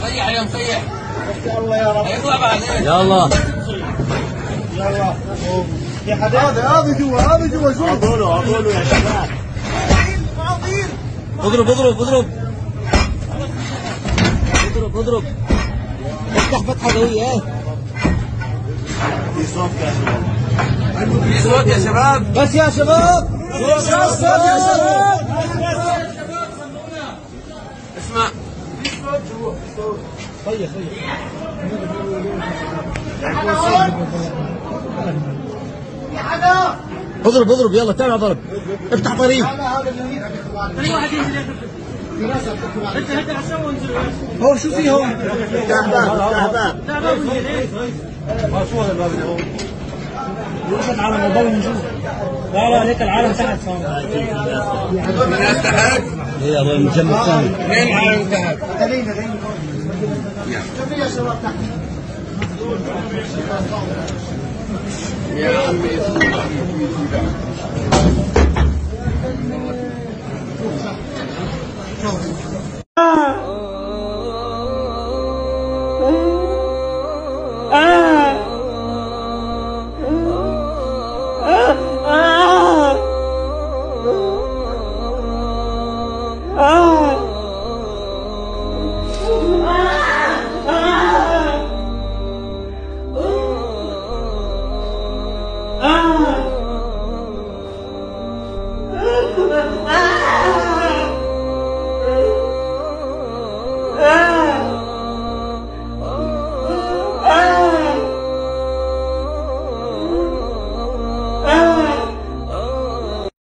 صيح يا مصيح. يطلع بعدين. يلا يلا يا حبيبي. هذا جوا، هذا جوا. شوف اضربوا يا شباب. اضرب اضرب اضرب اضرب اضرب. افتح فتحه قويه. في صوت يا شباب. في صوت يا شباب. بس يا شباب. صوت يا شباب. اسمع. في صوت جوا. صوت. طيب اضرب اضرب يلا تابع ضرب. افتح طريق. هو شو في هون؟ تعبان. شو هذا الباب اللي هون؟ العالم الضوء من جوا. لا هيك العالم تحت صار. الناس تحت؟ ايه الله المجمع الثاني. وين العالم تحت؟ يا شباب تحت. يا عمي